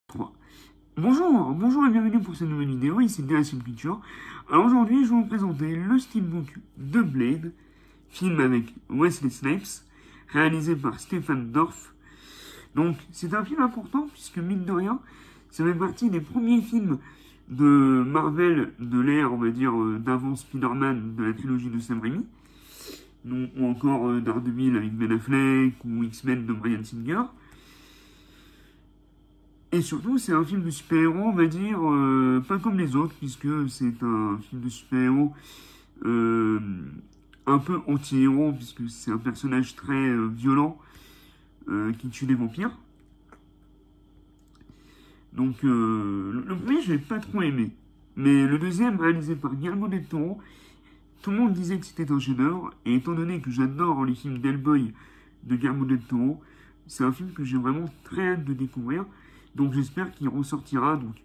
3. Bonjour et bienvenue pour cette nouvelle vidéo, ici DLCM Culture. Alors aujourd'hui, je vais vous présenter le steelbook de Blade, film avec Wesley Snipes, réalisé par Stephen Dorff. Donc, c'est un film important, puisque mine de rien, ça fait partie des premiers films de Marvel de l'ère, on va dire, d'avant Spider-Man de la trilogie de Sam Raimi. Donc, ou encore Daredevil avec Ben Affleck, ou X-Men de Bryan Singer. Et surtout, c'est un film de super-héros, on va dire, pas comme les autres, puisque c'est un film de super-héros un peu anti-héros, puisque c'est un personnage très violent qui tue des vampires. Donc, le premier, je l'ai pas trop aimé. Mais le deuxième, réalisé par Guillermo del Toro, tout le monde disait que c'était un chef-d'œuvre, et étant donné que j'adore les films d'Hellboy de Guillermo del Toro, c'est un film que j'ai vraiment très hâte de découvrir. Donc j'espère qu'il ressortira donc,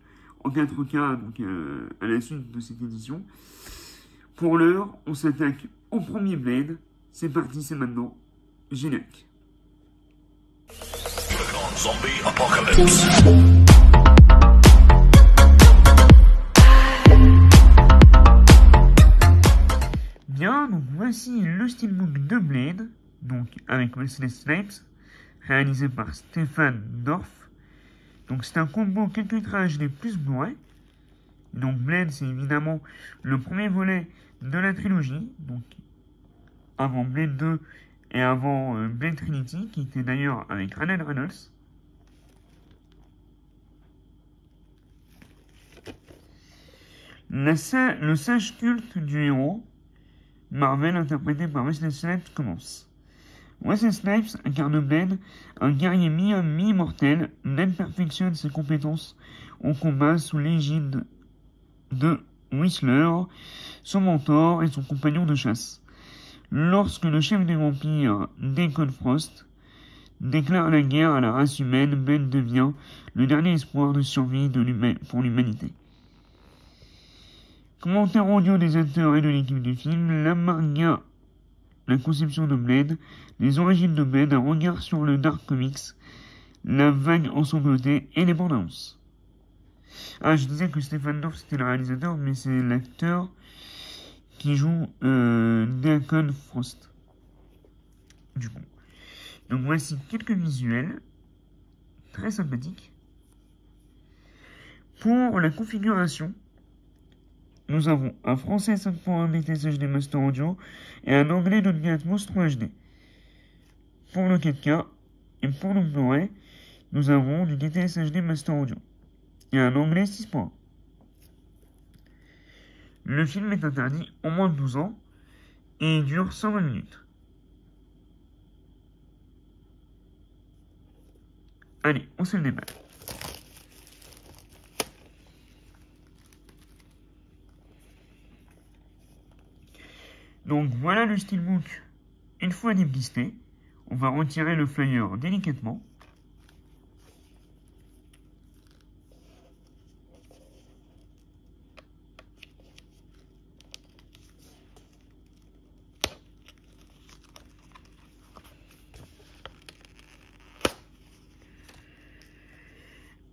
en 4K donc, à la suite de cette édition. Pour l'heure, on s'attaque au premier Blade. C'est parti, c'est maintenant. Générique. Zombie Apocalypse. Bien, donc voici le steelbook de Blade, donc avec Wesley Snipes, réalisé par Stephen Dorff. Donc c'est un combo quelques trash des plus Blu-ray. Donc Blade, c'est évidemment le premier volet de la trilogie, donc avant Blade 2 et avant Blade Trinity, qui était d'ailleurs avec Ryan Reynolds. Le sage culte du héros, Marvel interprété par Wesley Snipes, commence. Wesley Snipes incarne Blade, un guerrier mi-homme mi-immortel. Blade perfectionne ses compétences au combat sous l'égide de Whistler, son mentor et son compagnon de chasse. Lorsque le chef des vampires, Deacon Frost, déclare la guerre à la race humaine, Blade devient le dernier espoir de survie pour l'humanité. Commentaire audio des acteurs et de l'équipe du film, la conception de Blade, les origines de Blade, un regard sur le Dark Comics, la vague ensanglantée et les bandes annonces. Ah, je disais que Stephen Dorff c'était le réalisateur, mais c'est l'acteur qui joue Deacon Frost. Du coup. Donc voici quelques visuels très sympathiques. Pour la configuration, nous avons un français 5.1 DTS HD Master Audio et un anglais Dolby Atmos 3 HD. Pour le 4K et pour le Blu-ray, nous avons du DTS HD Master Audio et un anglais 6.1. Le film est interdit au moins de 12 ans et il dure 120 minutes. Allez, on se le déballe. Donc voilà le steelbook une fois déblisté. On va retirer le flyer délicatement.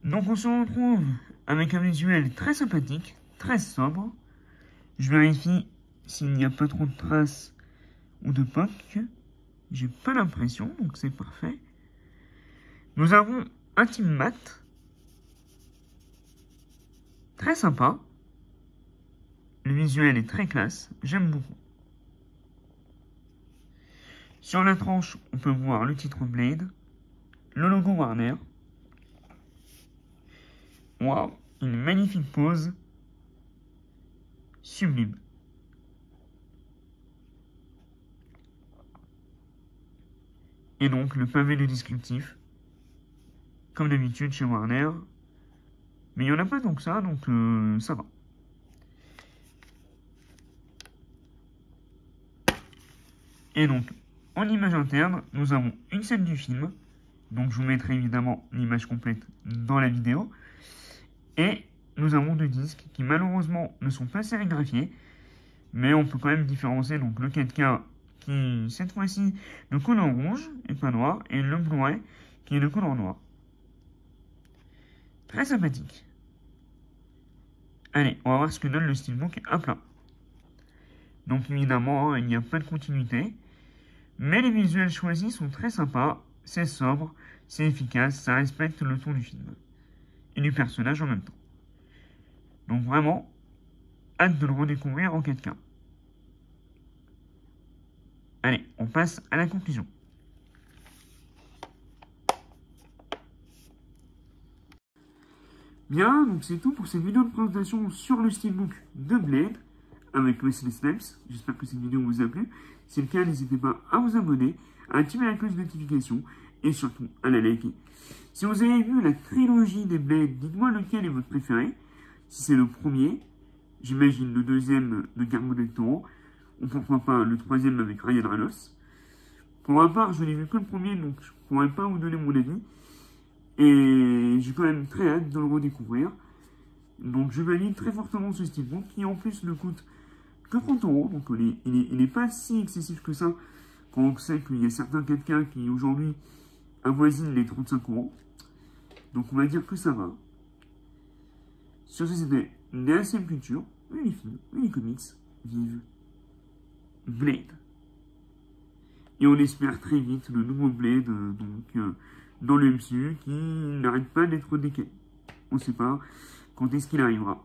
Donc on se retrouve avec un visuel très sympathique, très sobre. Je vérifie s'il n'y a pas trop de traces ou de pocs. J'ai pas l'impression, donc c'est parfait. Nous avons un team mat. Très sympa. Le visuel est très classe, j'aime beaucoup. Sur la tranche, on peut voir le titre Blade, le logo Warner. Waouh, une magnifique pose. Sublime. Et donc le pavé de descriptif, comme d'habitude chez Warner. Mais il n'y en a pas tant que ça, donc ça va. Et donc, en image interne, nous avons une scène du film. Donc je vous mettrai évidemment l'image complète dans la vidéo. Et nous avons deux disques qui malheureusement ne sont pas sérigraphiés. Mais on peut quand même différencier donc le 4K qui cette fois-ci le couleur rouge et pas noir. Et le Blu-ray qui est le couleur noir. Très sympathique. Allez, on va voir ce que donne le Steelbook à plat. Donc évidemment, il n'y a pas de continuité. Mais les visuels choisis sont très sympas. C'est sobre, c'est efficace, ça respecte le ton du film. Et du personnage en même temps. Donc vraiment, hâte de le redécouvrir en 4K. Allez, on passe à la conclusion. Bien, donc c'est tout pour cette vidéo de présentation sur le Steelbook de Blade avec Wesley Snipes. J'espère que cette vidéo vous a plu. Si c'est le cas, n'hésitez pas à vous abonner, à activer la cloche de notification et surtout à la liker. Si vous avez vu la trilogie des Blade, dites-moi lequel est votre préféré. Si c'est le premier, j'imagine le deuxième de Guillermo del Toro, ou pourquoi pas le troisième avec Ryan Reynolds. Pour ma part, je n'ai vu que le premier, donc je ne pourrais pas vous donner mon avis. Et j'ai quand même très hâte de le redécouvrir. Donc je valide très fortement ce Steelbook qui en plus ne coûte que 30 €. Donc il n'est pas si excessif que ça quand on sait qu'il y a certains 4K qui aujourd'hui avoisinent les 35 €. Donc on va dire que ça va. Sur ce, c'était DACM Culture, les films, les comics, vive Blade. Et on espère très vite le nouveau Blade dans le MCU qui n'arrête pas d'être décalé. On ne sait pas quand est-ce qu'il arrivera.